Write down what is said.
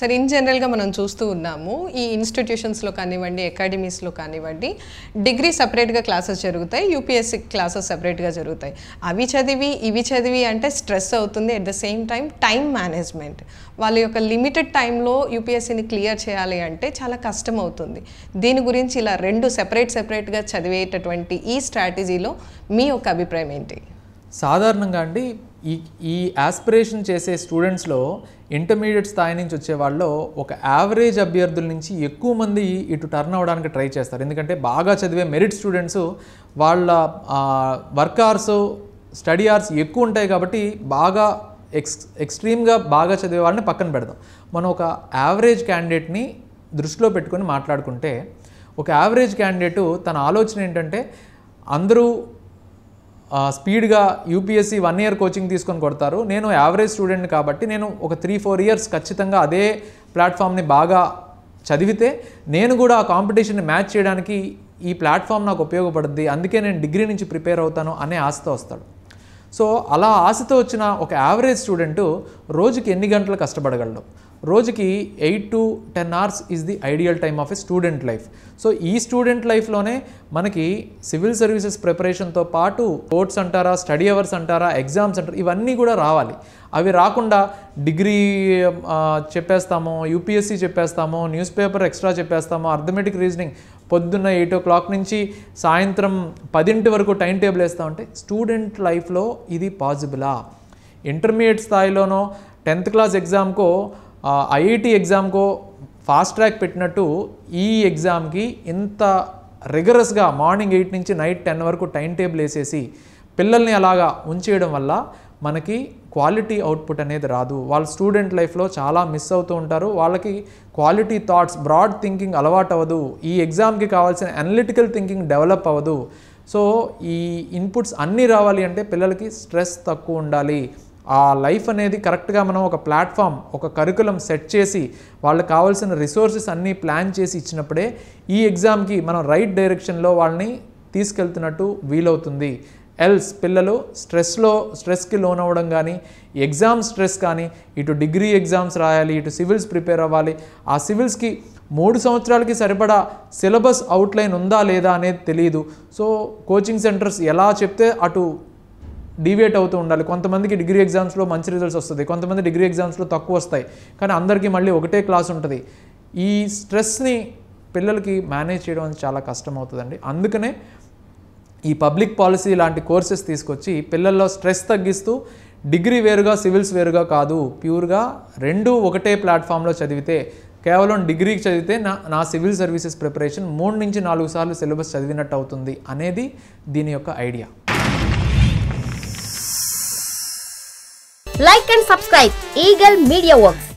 సరే ఇన్ జనరల్గా మనం చూస్తూ ఉన్నాము ఈ ఇన్స్టిట్యూషన్స్లో కానివ్వండి అకాడమీస్లో కానివ్వండి డిగ్రీ సపరేట్గా క్లాసెస్ జరుగుతాయి యూపీఎస్సీ క్లాసెస్ సపరేట్గా జరుగుతాయి అవి చదివి ఇవి చదివి అంటే స్ట్రెస్ అవుతుంది at the same time management వాళ్ళ యొక్క లిమిటెడ్ టైంలో యూపీఎస్సీని క్లియర్ చేయాలి అంటే చాలా కష్టం అవుతుంది దీని గురించి ఇలా రెండు సెపరేట్గా చదివేటటువంటి ఈ స్ట్రాటజీలో మీ యొక్క అభిప్రాయం ఏంటి? సాధారణంగా అండి ఈ ఆస్పిరేషన్ చేసే స్టూడెంట్స్లో ఇంటర్మీడియట్ స్థాయి నుంచి వచ్చే వాళ్ళు ఒక యావరేజ్ అభ్యర్థుల నుంచి ఎక్కువ మంది ఇటు టర్న్ అవ్వడానికి ట్రై చేస్తారు. ఎందుకంటే బాగా చదివే మెరిట్ స్టూడెంట్స్ వాళ్ళ వర్క్ అవర్స్ స్టడీ అవర్స్ ఎక్కువ ఉంటాయి కాబట్టి బాగా ఎక్స్ట్రీమ్గా బాగా చదివే వాళ్ళని పక్కన పెడదాం. మనం ఒక యావరేజ్ క్యాండిడేట్ని దృష్టిలో పెట్టుకొని మాట్లాడుకుంటే ఒక యావరేజ్ క్యాండిడేటు తన ఆలోచన ఏంటంటే అందరూ స్పీడ్గా యూపీఎస్సీ 1 year కోచింగ్ తీసుకొని కొడతారు, నేను యావరేజ్ స్టూడెంట్ని కాబట్టి నేను ఒక 3-4 years ఖచ్చితంగా అదే ప్లాట్ఫామ్ని బాగా చదివితే నేను కూడా ఆ కాంపిటీషన్ని మ్యాచ్ చేయడానికి ఈ ప్లాట్ఫామ్ నాకు ఉపయోగపడుద్ది, అందుకే నేను డిగ్రీ నుంచి ప్రిపేర్ అవుతాను అనే ఆశతో వస్తాడు. సో అలా ఆశతో వచ్చిన ఒక యావరేజ్ స్టూడెంటు రోజుకి ఎన్ని గంటలు కష్టపడగలడు? రోజుకి 8 to 10 hours is the ideal time of a student life. So ఈ స్టూడెంట్ లైఫ్లోనే మనకి సివిల్ సర్వీసెస్ ప్రిపరేషన్తో పాటు కోర్ట్స్ అంటారా, స్టడీ అవర్స్ అంటారా, ఎగ్జామ్స్ అంటారా, ఇవన్నీ కూడా రావాలి. అవి రాకుండా డిగ్రీ చెప్పేస్తాము, యూపీఎస్సీ చెప్పేస్తాము, న్యూస్ పేపర్ ఎక్స్ట్రా చెప్పేస్తాము, అర్థమెటిక్ రీజనింగ్ పొద్దున్న 8 o'clock నుంచి సాయంత్రం 10 వరకు టైం టేబుల్ వేస్తామంటే స్టూడెంట్ లైఫ్లో ఇది పాసిబులా? ఇంటర్మీడియట్ స్థాయిలోనో 10th class ఎగ్జామ్కో ఐఐటి ఎగ్జామ్కో ఫాస్ట్ ట్రాక్ పెట్టినట్టు ఈ ఎగ్జామ్కి ఇంత రిగరస్గా మార్నింగ్ 8 నుంచి నైట్ 10 వరకు టైం టేబుల్ వేసేసి పిల్లల్ని అలాగా ఉంచేయడం వల్ల మనకి క్వాలిటీ అవుట్పుట్ అనేది రాదు. వాళ్ళ స్టూడెంట్ లైఫ్లో చాలా మిస్ అవుతూ ఉంటారు. వాళ్ళకి క్వాలిటీ థాట్స్, బ్రాడ్ థింకింగ్ అలవాటు అవ్వదు. ఈ ఎగ్జామ్కి కావాల్సిన అనలిటికల్ థింకింగ్ డెవలప్ అవ్వదు. సో ఈ ఇన్పుట్స్ అన్నీ రావాలి అంటే పిల్లలకి స్ట్రెస్ తక్కువ ఉండాలి. ఆ లైఫ్ అనేది కరెక్ట్గా మనం ఒక ప్లాట్ఫామ్, ఒక కరికులం సెట్ చేసి వాళ్ళకి కావాల్సిన రిసోర్సెస్ అన్నీ ప్లాన్ చేసి ఇచ్చినప్పుడే ఈ ఎగ్జామ్కి మనం రైట్ డైరెక్షన్లో వాళ్ళని తీసుకెళ్తున్నట్టు వీలవుతుంది. ఎల్స్ పిల్లలు స్ట్రెస్కి లోన్ అవ్వడం కానీ, ఎగ్జామ్ స్ట్రెస్ కానీ, ఇటు డిగ్రీ ఎగ్జామ్స్ రాయాలి, ఇటు సివిల్స్ ప్రిపేర్ అవ్వాలి, ఆ సివిల్స్కి 3 సంవత్సరాలకి సరిపడా సిలబస్ అవుట్లైన్ ఉందా లేదా అనేది తెలియదు. సో కోచింగ్ సెంటర్స్ ఎలా చెప్తే అటు డివియేట్ అవుతూ ఉండాలి. కొంతమందికి డిగ్రీ ఎగ్జామ్స్లో మంచి రిజల్ట్స్ వస్తుంది, కొంతమంది డిగ్రీ ఎగ్జామ్స్లో తక్కువ వస్తాయి, కానీ అందరికీ మళ్ళీ ఒకటే క్లాస్ ఉంటుంది. ఈ స్ట్రెస్ని పిల్లలకి మేనేజ్ చేయడం చాలా కష్టం అవుతుందండి. అందుకనే ఈ పబ్లిక్ పాలసీ లాంటి కోర్సెస్ తీసుకొచ్చి పిల్లల్లో స్ట్రెస్ తగ్గిస్తూ డిగ్రీ వేరుగా సివిల్స్ వేరుగా కాదు, ప్యూర్గా రెండు ఒకటే ప్లాట్ఫామ్లో చదివితే, కేవలం డిగ్రీకి చదివితే నా సివిల్ సర్వీసెస్ ప్రిపరేషన్ 3 నుంచి 4 సార్లు సిలబస్ చదివినట్టు అవుతుంది అనేది దీని యొక్క idea. Like and subscribe Eagle Media Works.